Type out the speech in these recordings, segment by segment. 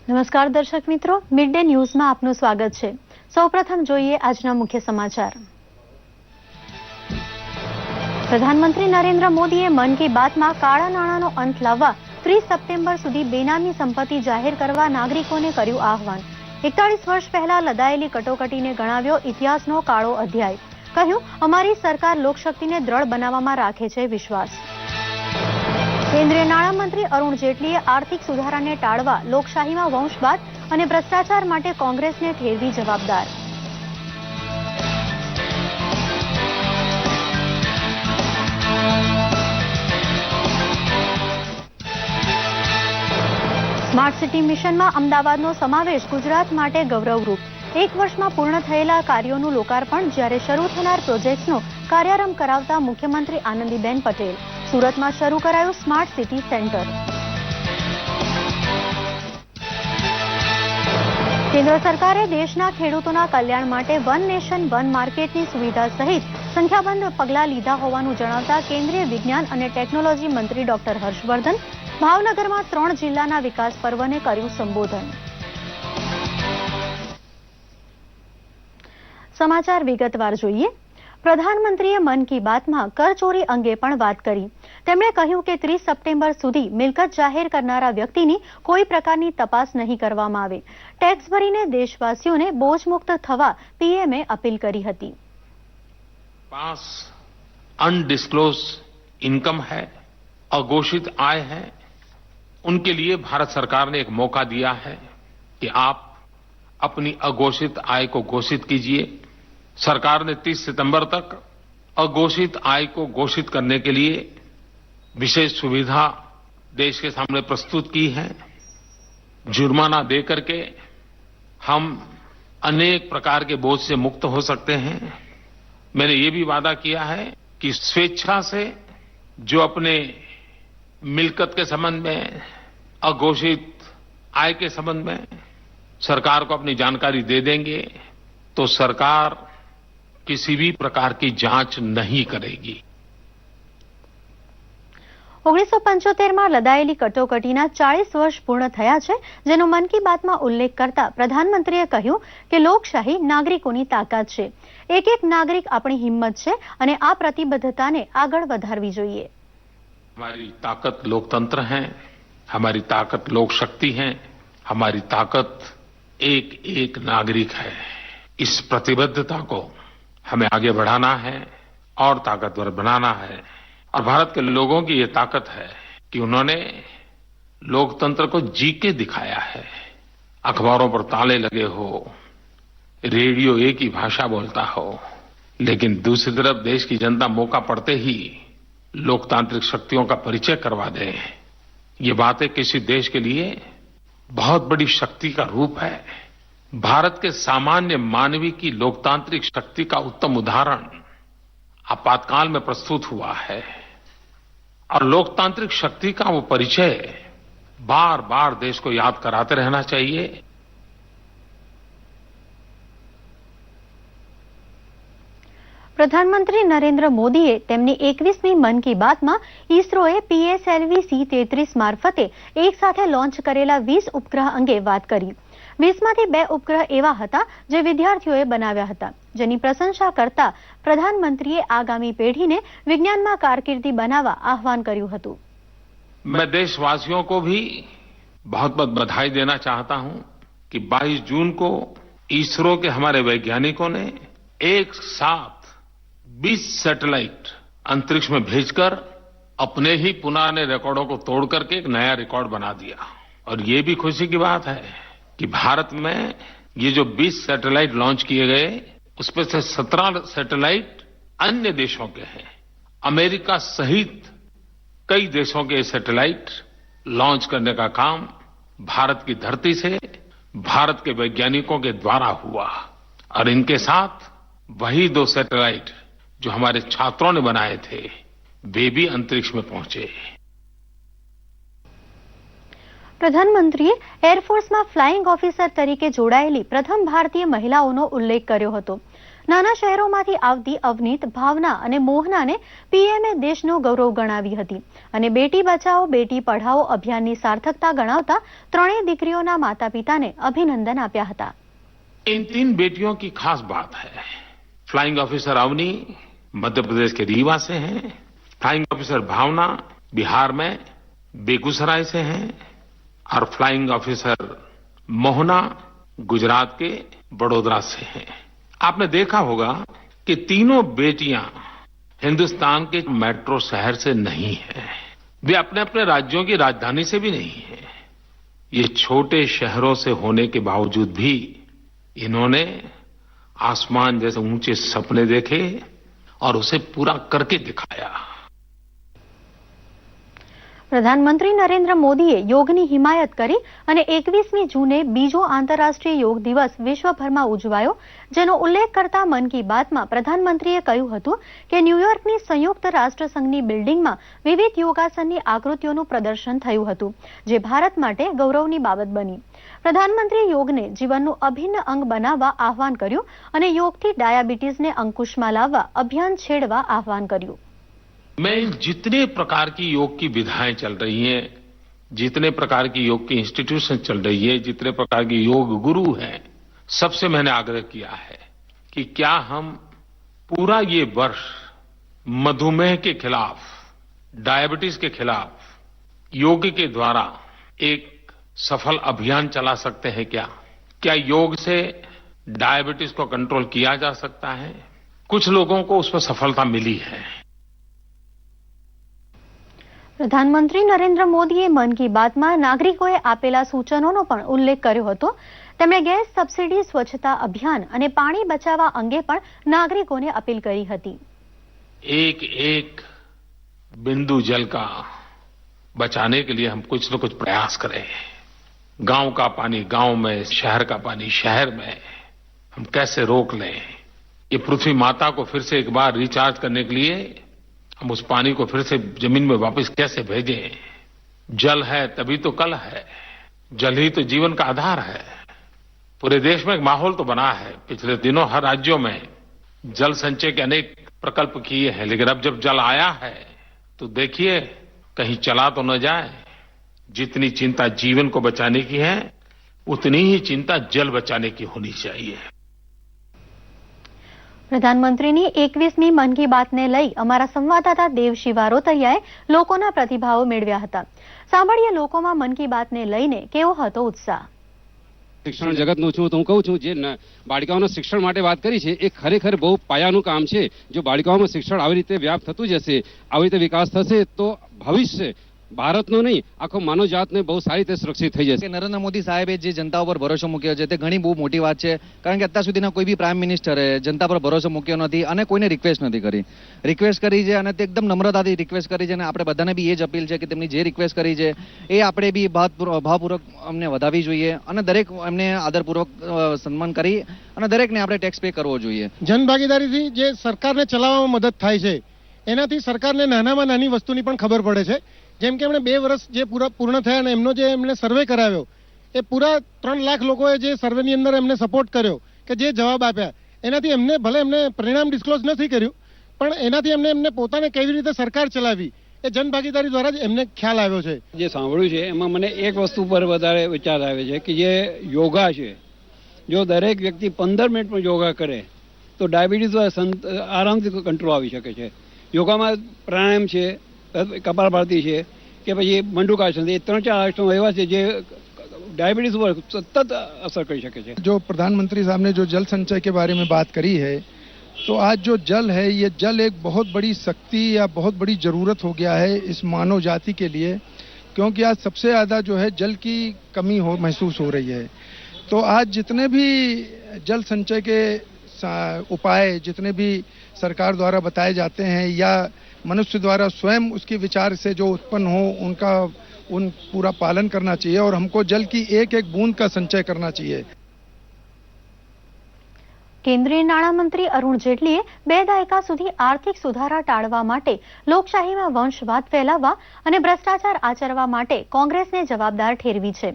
નમસ્કાર દર્શક મિત્રો, મિડ ડે ન્યૂઝમાં આપનું સ્વાગત છે। સૌપ્રથમ જોઈએ આજના મુખ્ય સમાચાર। પ્રધાનમંત્રી નરેન્દ્ર મોદીએ મન કી બાતમાં કાળા નાણાંનો અંત લાવવા 30 સપ્ટેમ્બર સુધી બેનામી સંપત્તિ જાહેર કરવા નાગરિકોને કર્યું આહવાન। 41 વર્ષ પહેલા લદાયેલી કટોકટીને ગણાવ્યો ઇતિહાસનો કાળો અધ્યાય। કહ્યું, અમારી સરકાર લોકશક્તિને દ્રઢ બનાવવામાં રાખે છે વિશ્વાસ। કેન્દ્રીય નાણામંત્રી અરુણ જેટલીએ આર્થિક સુધારાને ટાળવા લોકશાહીમાં વંશવાદ અને ભ્રષ્ટાચાર માટે કોંગ્રેસને ઠેરવી જવાબદાર। સ્માર્ટ સિટી મિશનમાં અમદાવાદનો સમાવેશ ગુજરાત માટે ગૌરવરૂપ। 1 વર્ષમાં પૂર્ણ થયેલા કાર્યોનું લોકાર્પણ, જ્યારે શરૂ થનાર પ્રોજેક્ટ્સનો કાર્યારંભ કરાવતા મુખ્યમંત્રી આનંદીબેન પટેલ। સુરતમાં શરૂ કરાયું સ્માર્ટ સિટી સેન્ટર। કેન્દ્ર સરકારે દેશના ખેડૂતોના કલ્યાણ માટે વન નેશન વન માર્કેટની સુવિધા સહિત સંખ્યાબંધ પગલાં લીધા હોવાનું જણાવતા કેન્દ્રીય વિજ્ઞાન અને ટેકનોલોજી મંત્રી ડોક્ટર હર્ષવર્ધન ભાવનગરમાં 3 જિલ્લાના વિકાસ પર્વને કર્યું સંબોધન। સમાચાર વિગતવાર જોઈએ। પ્રધાનમંત્રીએ મન કી બાતમાં કરચોરી અંગે પણ વાત કરી। તેમણે કહ્યું કે 30 સપ્ટેમ્બર સુધી મિલકત જાહેર કરનારા વ્યક્તિની કોઈ પ્રકારની તપાસ નહીં કરવામાં આવે। ટેક્સ ભરીને દેશવાસીઓને બોજમુક્ત થવા પીએમએ અપીલ કરી હતી। पास अनडिस्क्लोज इनकम है, अघोषित आय है, उनके लिए भारत सरकार ने एक मौका दिया है कि आप अपनी अघोषित आय को घोषित कीजिए। सरकार ने 30 सितंबर तक अघोषित आय को घोषित करने के लिए विशेष सुविधा देश के सामने प्रस्तुत की है। जुर्माना दे करके हम अनेक प्रकार के बोझ से मुक्त हो सकते हैं। मैंने ये भी वादा किया है कि स्वेच्छा से जो अपने मिल्कत के संबंध में, अघोषित आय के संबंध में सरकार को अपनी जानकारी दे देंगे तो सरकार किसी भी प्रकार की जांच नहीं करेगी। 1975માં લદાયેલી કટોકટીના 40 વર્ષ પૂર્ણ થયા છે, જેનો મન કી બાતમાં ઉલ્લેખ કરતા પ્રધાનમંત્રીએ કહ્યું કે લોકશાહી નાગરિકોની તાકાત છે। એક એક નાગરિક આપણી હિંમત છે અને આ પ્રતિબદ્ધતાને આગળ વધારવી જોઈએ। हमारी ताकत लोकतंत्र है, हमारी ताकत लोक शक्ति है, हमारी ताकत एक एक नागरिक है। इस प्रतिबद्धता को हमें आगे बढ़ाना है और ताकतवर बनाना है। और भारत के लोगों की ये ताकत है कि उन्होंने लोकतंत्र को जी के दिखाया है। अखबारों पर ताले लगे हो, रेडियो एक ही भाषा बोलता हो, लेकिन दूसरी तरफ देश की जनता मौका पड़ते ही लोकतांत्रिक शक्तियों का परिचय करवा दे, ये बातें किसी देश के लिए बहुत बड़ी शक्ति का रूप है। भारत के सामान्य मानवीय की लोकतांत्रिक शक्ति का उत्तम उदाहरण आपातकाल में प्रस्तुत हुआ है। और लोकतांत्रिक शक्ति का वो परिचय बार बार देश को याद कराते रहना चाहिए। પ્રધાનમંત્રી નરેન્દ્ર મોદીએ તેમની 21મી મન કી બાતમાં ઇસરોએ PSLV C-33 મારફતે એક સાથે લોન્ચ કરેલા 20 ઉપગ્રહ અંગે વાત કરી। 20માંથી 2 ઉપગ્રહ એવા હતા જે વિદ્યાર્થીઓએ બનાવ્યા હતા, જેની પ્રશંસા કરતા પ્રધાનમંત્રીએ આગામી પેઢીને વિજ્ઞાનમાં કારકિર્દી બનાવવા આહવાન કર્યું હતું। मैं देशवासियों को भी बहुत बहुत बधाई देना चाहता हूं कि 22 जून को इसरो के हमारे वैज्ञानिकों ने एक साथ 20 सैटेलाइट अंतरिक्ष में भेजकर अपने ही पुराने रिकॉर्डों को तोड़ करके एक नया रिकॉर्ड बना दिया। और ये भी खुशी की बात है कि भारत में ये जो 20 सैटेलाइट लॉन्च किए गए, उसमें से 17 सैटेलाइट अन्य देशों के हैं। अमेरिका सहित कई देशों के सैटेलाइट लॉन्च करने का काम भारत की धरती से भारत के वैज्ञानिकों के द्वारा हुआ। और इनके साथ वही 2 सैटेलाइट जो हमारे छात्रों ने बनाए थे, वे भी अंतरिक्ष में पहुंचे। પ્રધાનમંત્રીએ એરફોર્સમાં ફ્લાઇંગ ઓફિસર તરીકે જોડાયેલી પ્રથમ ભારતીય મહિલાઓનો ઉલ્લેખ કર્યો હતો। નાના શહેરોમાંથી આવતી અવનીત, ભાવના અને મોહનાને પીએમએ દેશનો ગૌરવ ગણાવી હતી અને બેટી બચાવો બેટી પઢાઓ અભિયાનની સાર્થકતા ગણાવતા ત્રણેય દીકરીઓના માતા પિતાને અભિનંદન આપ્યા હતા. इन 3 बेटियों की खास बात है. फ्लाइंग ऑफिसर अवनी मध्य प्रदेश के रीवा से हैं, फ्लाइंग ऑफिसर भावना बिहार में बेगूसराय से हैं और फ्लाइंग ऑफिसर मोहना गुजरात के बड़ोदरा से हैं. आपने देखा होगा कि तीनों बेटियां हिंदुस्तान के मेट्रो शहर से नहीं हैं. वे अपने अपने राज्यों की राजधानी से भी नहीं हैं. ये छोटे शहरों से होने के बावजूद भी इन्होंने आसमान जैसे ऊंचे सपने देखे और उसे पूरा करके दिखाया. પ્રધાનમંત્રી નરેન્દ્ર મોદીએ યોગની હિમાયત કરી અને 21મી જૂને બીજો આંતરરાષ્ટ્રીય યોગ દિવસ વિશ્વભરમાં ઉજવાયો, જેનો ઉલ્લેખ કરતા મન કી બાતમાં પ્રધાનમંત્રીએ કહ્યું હતું કે ન્યૂયોર્કની સંયુક્ત રાષ્ટ્રસંઘની બિલ્ડિંગમાં વિવિધ યોગાસનની આકૃતિઓનું પ્રદર્શન થયું હતું, જે ભારત માટે ગૌરવની બાબત બની. પ્રધાનમંત્રીએ યોગને જીવનનું અભિન્ન અંગ બનાવવા આહ્વાન કર્યું અને યોગથી ડાયાબિટીસને અંકુશમાં લાવવા અભિયાન છેડવા આહ્વાન કર્યું. मैं जितने प्रकार की योग की विधाएं चल रही हैं, जितने प्रकार की योग की इंस्टीट्यूशन चल रही है, जितने प्रकार की योग गुरु हैं, सबसे मैंने आग्रह किया है कि क्या हम पूरा ये वर्ष मधुमेह के खिलाफ, डायबिटीज के खिलाफ योग के द्वारा एक सफल अभियान चला सकते हैं क्या योग से डायबिटीज को कंट्रोल किया जा सकता है? कुछ लोगों को उसमें सफलता मिली है. પ્રધાનમંત્રી નરેન્દ્ર મોદીએ મન કી બાતમાં નાગરિકોએ આપેલા સૂચનોનો પણ ઉલ્લેખ કર્યો હતો. તેમણે ગેસ સબસિડી, સ્વચ્છતા અભિયાન અને પાણી બચાવવા અંગે પણ નાગરિકોને અપીલ કરી હતી. एक एक बिंदु जल का बचाने के लिए हम कुछ न कुछ प्रयास करें. गांव का पानी गांव में, शहर का पानी शहर में हम कैसे रोक लें? ये पृथ्वी माता को फिर से एक बार रिचार्ज करने के लिए हम उस पानी को फिर से जमीन में वापस कैसे भेजें? जल है तभी तो कल है. जल ही तो जीवन का आधार है. पूरे देश में एक माहौल तो बना है. पिछले दिनों हर राज्यों में जल संचय के अनेक प्रकल्प किए हैं, लेकिन अब जब जल आया है तो देखिए कहीं चला तो न जाए. जितनी चिंता जीवन को बचाने की है, उतनी ही चिंता जल बचाने की होनी चाहिए. પ્રધાનમંત્રીની 21મી મન કી બાતને લઈ અમારા સંવાદદાતા દેવ શિવારોતરિયાએ લોકોના પ્રતિભાવો મેળવ્યા હતા. સાંભળીએ લોકોમાં મન કી બાતને લઈને કેવો હતો ઉત્સાહ. શિક્ષણ જગતનો છું તો હું કહું છું, જે બાળકાઓના શિક્ષણ માટે વાત કરી છે એ ખરેખર બહુ પાયાનું કામ છે. જો બાળકાઓમાં શિક્ષણ આવી રીતે વ્યાપ્ત થતું જશે, આવી રીતે વિકાસ થશે તો ભવિષ્ય ભારતનો નહીં આખો માનવજાતને બહુ સારી રીતે સુરક્ષિત થઈ જશે. નરેન્દ્ર મોદી સાહેબે જે જનતા ઉપર ભરોસો મૂક્યો છે તે ઘણી બહુ મોટી વાત છે, કારણ કે અત્યાર સુધીના કોઈ બી પ્રાઇમ મિનિસ્ટરે જનતા પર ભરોસો મૂક્યો નથી અને કોઈને રિક્વેસ્ટ નથી કરી. રિક્વેસ્ટ કરી છે અને તે એકદમ નમ્રતાથી રિક્વેસ્ટ કરી છે અને આપણે બધાને બી એ જ અપીલ છે કે તેમની જે રિક્વેસ્ટ કરી છે એ આપણે બી ભાવપૂર્વક અમને વધાવી જોઈએ અને દરેક એમને આદરપૂર્વક સન્માન કરી અને દરેકને આપણે ટેક્સ પે કરવો જોઈએ. જનભાગીદારીથી જે સરકારને ચલાવવામાં મદદ થાય છે એનાથી સરકારને નાનામાં નાની વસ્તુની પણ ખબર પડે છે. જેમ કે એમણે 2 વર્ષ જે પૂર્ણ થયા અને એમનો જે એમણે સર્વે કરાવ્યો એ પૂરા 3 લાખ લોકોએ જે સર્વેની અંદર એમને સપોર્ટ કર્યો કે જે જવાબ આપ્યા એનાથી એમને ભલે એમને પરિણામ ડિસ્ક્લોઝ નથી કર્યું પણ એનાથી એમને પોતાને કેવી રીતે સરકાર ચલાવી એ જનભાગીદારી દ્વારા જ એમને ખ્યાલ આવ્યો છે. જે સાંભળ્યું છે એમાં મને એક વસ્તુ પર વધારે વિચાર આવે છે કે જે યોગા છે, જો દરેક વ્યક્તિ 15 મિનિટ પણ યોગા કરે તો ડાયાબિટીસ આરામથી કંટ્રોલ આવી શકે છે. યોગામાં પ્રાણાયામ છે, કપાલભાતી છે કે પછી મંડુકાસન, એ 3-4 આસનો એવા છે જે डायबिटीज पर सतत असर कर सके. जो प्रधानमंत्री साहब ने जो जल संचय के बारे में बात करी है, तो आज जो जल है ये जल एक बहुत बड़ी शक्ति या बहुत बड़ी जरूरत हो गया है इस मानव जाति के लिए, क्योंकि आज सबसे ज्यादा जो है जल की कमी महसूस हो रही है. तो आज जितने भी जल संचय के उपाय जितने भी सरकार द्वारा बताए जाते हैं या मनुष्य द्वारा स्वयं उसकी विचार से जो उत्पन्न हो उन पूरा पालन करना चाहिए और हमको जल की एक एक बूंद का संचय करना चाहिए. કેન્દ્રીય નાણામંત્રી અરુણ જેટલીએ 2 દાયકા સુધી આર્થિક સુધારા ટાળવા માટે લોકશાહીમાં વંશવાદ ફેલાવવા અને ભ્રષ્ટાચાર આચરવા માટે કોંગ્રેસને જવાબદાર ઠેરવી છે.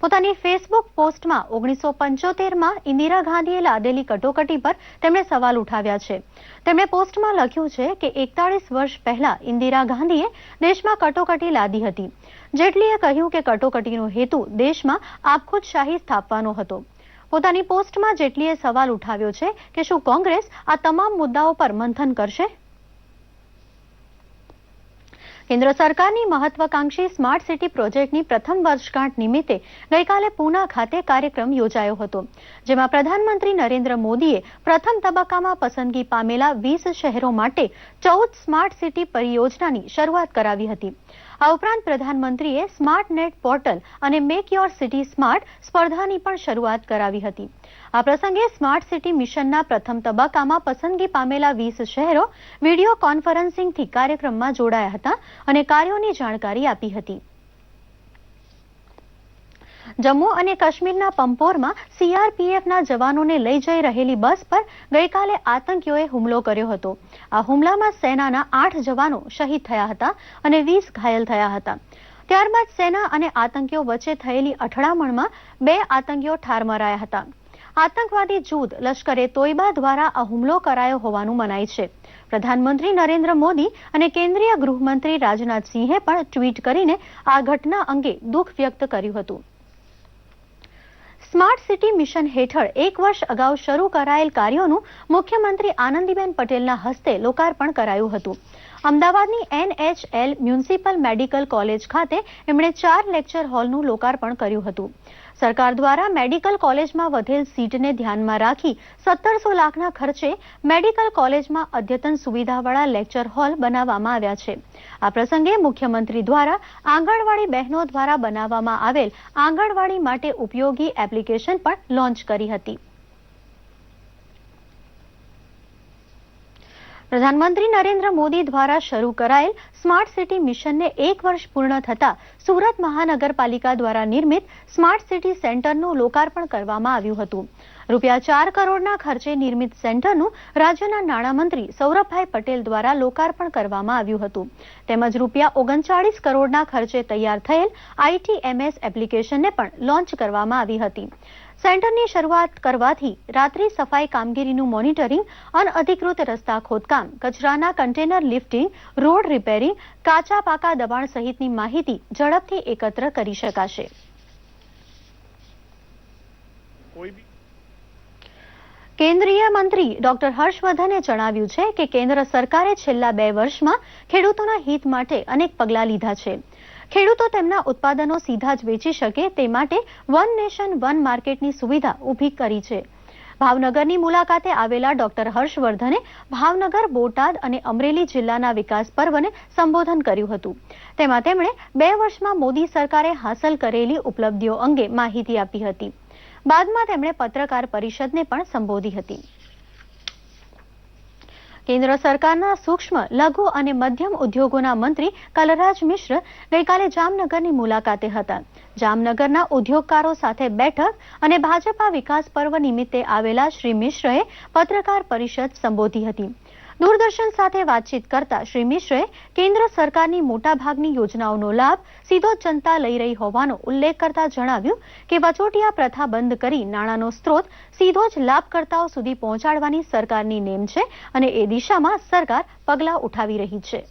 પોતાની ફેસબુક પોસ્ટમાં 1975માં ઇન્દિરા ગાંધીએ લાદેલી કટોકટી પર તેમણે સવાલ ઉઠાવ્યા છે. તેમણે પોસ્ટમાં લખ્યું છે કે 41 વર્ષ પહેલા ઇન્દિરા ગાંધીએ દેશમાં કટોકટી લાદી હતી. જેટલીએ કહ્યું કે કટોકટીનો હેતુ દેશમાં આપખુદશાહી સ્થાપવાનો હતો. પોતાની પોસ્ટમાં જેટલીએ સવાલ ઉઠાવ્યો છે કે શું કોંગ્રેસ આ તમામ મુદ્દાઓ પર મંથન કરશે? કેન્દ્ર સરકારની મહત્વાકાંક્ષી સ્માર્ટ સિટી પ્રોજેક્ટની પ્રથમ વર્ષગાંઠ નિમિત્તે ગઈકાલે પૂના ખાતે કાર્યક્રમ યોજાયો હતો, જેમાં પ્રધાનમંત્રી નરેન્દ્ર મોદીએ પ્રથમ તબક્કામાં પસંદગી પામેલા 20 શહેરો માટે 14 સ્માર્ટ સિટી પરિયોજનાની શરૂઆત કરાવી હતી. આ ઉપરાંત પ્રધાનમંત્રીએ સ્માર્ટ નેટ પોર્ટલ અને મેક યોર સિટી સ્માર્ટ સ્પર્ધાની પણ શરૂઆત કરાવી હતી. આ પ્રસંગે સ્માર્ટ સિટી મિશનના પ્રથમ તબક્કામાં પસંદગી પામેલા 20 શહેરો વિડીયો કોન્ફરન્સિંગથી કાર્યક્રમમાં જોડાયા હતા અને કાર્યોની જાણકારી આપી હતી. જમ્મુ અને કાશ્મીરના પંપોરમાં સીઆરપીએફના જવાનોને લઈ જઈ રહેલી બસ પર ગઈકાલે આતંકીઓએ હુમલો કર્યો હતો. આ હુમલામાં સેનાના 8 જવાનો શહીદ થયા હતા અને 20 ઘાયલ થયા હતા. ત્યારબાદ સેના અને આતંકીઓ વચ્ચે થયેલી અથડામણમાં 2 આતંકીઓ ઠાર મરાયા હતા. આતંકવાદી જૂથ લશ્કરે તોયબા દ્વારા આ હુમલો કરાયો હોવાનું મનાય છે. પ્રધાનમંત્રી નરેન્દ્ર મોદી અને કેન્દ્રીય ગૃહમંત્રી રાજનાથસિંહે પણ ટ્વીટ કરીને આ ઘટના અંગે દુઃખ વ્યક્ત કર્યું હતું. સ્માર્ટ સિટી મિશન હેઠળ 1 વર્ષ અગાઉ શરૂ કરાયેલ કાર્યોનું મુખ્યમંત્રી આનંદીબેન પટેલના હસ્તે લોકાર્પણ કરાયું હતું. અમદાવાદની NHL મ્યુનિસિપલ મેડિકલ કોલેજ ખાતે એમણે 4 લેક્ચર હોલનું લોકાર્પણ કર્યું હતું. સરકાર દ્વારા મેડિકલ કોલેજમાં વધેલ સીટને ધ્યાનમાં રાખી 1700 લાખના ખર્ચે મેડિકલ કોલેજમાં અદ્યતન સુવિધાવાળા લેક્ચર હોલ બનાવવામાં આવ્યા છે. આ પ્રસંગે મુખ્યમંત્રી દ્વારા આંગણવાડી બહેનો દ્વારા બનાવવામાં આવેલ આંગણવાડી માટે ઉપયોગી એપ્લિકેશન પણ લોન્ચ કરી હતી. પ્રધાનમંત્રી નરેન્દ્ર મોદી દ્વારા શરૂ કરાયેલ સ્માર્ટ સિટી મિશનને 1 વર્ષ પૂર્ણ થતા સુરત મહાનગરપાલિકા દ્વારા નિર્મિત સ્માર્ટ સિટી સેન્ટરનું લોકાર્પણ કરવામાં આવ્યું હતું. ₹4 કરોડના ખર્ચે નિર્મિત સેન્ટરનું રાજ્યના નાણામંત્રી સૌરભભાઈ પટેલ દ્વારા લોકાર્પણ કરવામાં આવ્યું હતું. તેમજ ₹39 કરોડના ખર્ચે તૈયાર થયેલ ITMS એપ્લિકેશનને પણ લોન્ચ કરવામાં આવી હતી. સેન્ટરની શરૂઆત કરવાથી રાત્રિ સફાઈ કામગીરીનું મોનિટરિંગ, અનઅધિકૃત રસ્તા ખોદકામ, કચરાના કન્ટેનર લિફ્ટિંગ, રોડ રિપેરિંગ, કાચા પાકા દબાણ સહિતની માહિતી ઝડપથી એકત્ર કરી શકાશે. કેન્દ્રીય મંત્રી ડોક્ટર હર્ષવર્ધને જણાવ્યું છે કે કેન્દ્ર સરકારે છેલ્લા 2 વર્ષમાં ખેડૂતોના હિત માટે અનેક પગલાં લીધા છે. ખેડૂતો તેમના ઉત્પાદનો સીધા જ વેચી શકે તે માટે વન નેશન વન માર્કેટની સુવિધા ઊભી કરી છે. ભાવનગરની મુલાકાતે આવેલા ડોક્ટર હર્ષવર્ધને ભાવનગર, બોટાદ અને અમરેલી જિલ્લાના વિકાસ પર્વને સંબોધન કર્યું હતું. તેમાં તેમણે 2 વર્ષમાં મોદી સરકારે હાંસલ કરેલી ઉપલબ્ધિઓ અંગે માહિતી આપી હતી. બાદમાં તેમણે પત્રકાર પરિષદને પણ સંબોધી હતી. કેન્દ્ર સરકારના સૂક્ષ્મ, લઘુ અને મધ્યમ ઉદ્યોગોના મંત્રી કલરાજ મિશ્ર ગઈકાલે જામનગરની મુલાકાતે હતા. જામનગરના ઉદ્યોગકારો સાથે બેઠક અને ભાજપા વિકાસ પર્વ નિમિત્તે આવેલા શ્રી મિશ્રએ પત્રકાર પરિષદ સંબોધી હતી. દૂરદર્શન સાથે વાતચીત કરતા શ્રી મિશ્રએ કેન્દ્ર સરકારની મોટાભાગની યોજનાઓનો લાભ સીધો જનતા લઈ રહી હોવાનો ઉલ્લેખ કરતા જણાવ્યું કે વચોટિયા પ્રથા બંધ કરી નાણાંનો સ્ત્રોત સીધો જ લાભકર્તાઓ સુધી પહોંચાડવાની સરકારની નેમ છે અને એ દિશામાં સરકાર પગલાં ઉઠાવી રહી છે.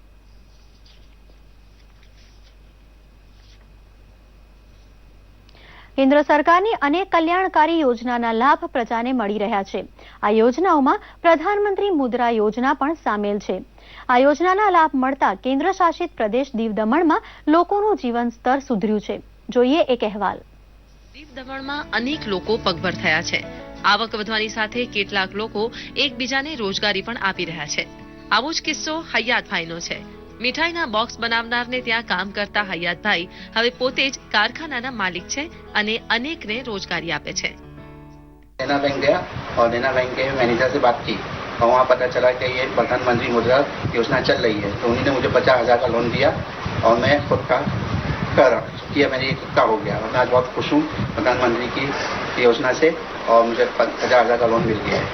કેન્દ્ર સરકારની અનેક કલ્યાણકારી યોજનાના લાભ પ્રજાને મળી રહ્યા છે. આ યોજનાઓમાં પ્રધાનમંત્રી મુદ્રા યોજના પણ સામેલ છે. આ યોજનાના લાભ મળતા કેન્દ્ર શાસિત પ્રદેશ દીવ દમણમાં લોકોનું જીવન સ્તર સુધર્યું છે. જોઈએ એક અહેવાલ. દીવ દમણમાં અનેક લોકો પગભર થયા છે. આવક વધવાની સાથે કેટલાક લોકો એકબીજાને રોજગારી પણ આપી રહ્યા છે. આવો જ કિસ્સો હૈયાતભાઈનો છે. મીઠાઈના બોક્સ બનાવનારને ત્યાં કામ કરતા હૈયાતભાઈ હવે પોતે જ કારખાનાના માલિક છે અને અનેકને રોજગારી આપે છે. देना बैंक गया और देना बैंक के मैनेजर से बात की और वहाँ पता चला कि ये प्रधानमंत्री मुद्रा योजना चल रही है, तो उन्होंने मुझे 50,000 का लोन दिया और मैं खुद का किया, मैंने ये खुद का हो गया और मैं आज बहुत खुश हूँ प्रधानमंत्री की योजना से और मुझे 50,000 का लोन मिल गया है.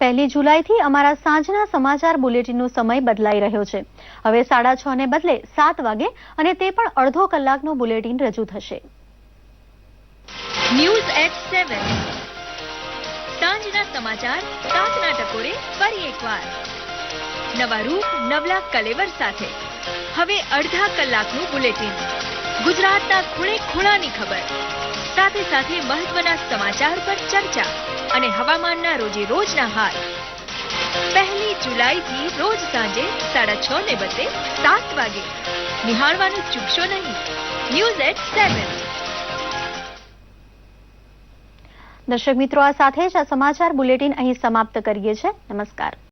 1 જુલાઈથી અમારા સાંજના સમાચાર બુલેટિનનો સમય બદલાઈ રહ્યો છે. હવે 6:30 ને બદલે 7 વાગે અને તે પણ અડધો કલાકનું બુલેટિન રજૂ થશે. ન્યૂઝ એટ 7 સાંજના સમાચાર 7ના ટકોરે ફરી એકવાર નવા રૂપ નવલા કલેવર સાથે. હવે અડધા કલાકનું બુલેટિન. ગુજરાતના ખૂણે ખૂણાની ખબર સાથે સાથે મહત્વના સમાચાર પર ચર્ચા અને હવામાનના રોજે રોજના હાલ. 1 જુલાઈથી રોજ સાંજે 6:30 ને બદલે 7 વાગે નિહાળવાનું ચૂકશો નહીં. News at 7. દર્શક મિત્રો, આ સાથે જ આ સમાચાર બુલેટિન અહીં સમાપ્ત કરીએ છીએ. નમસ્કાર.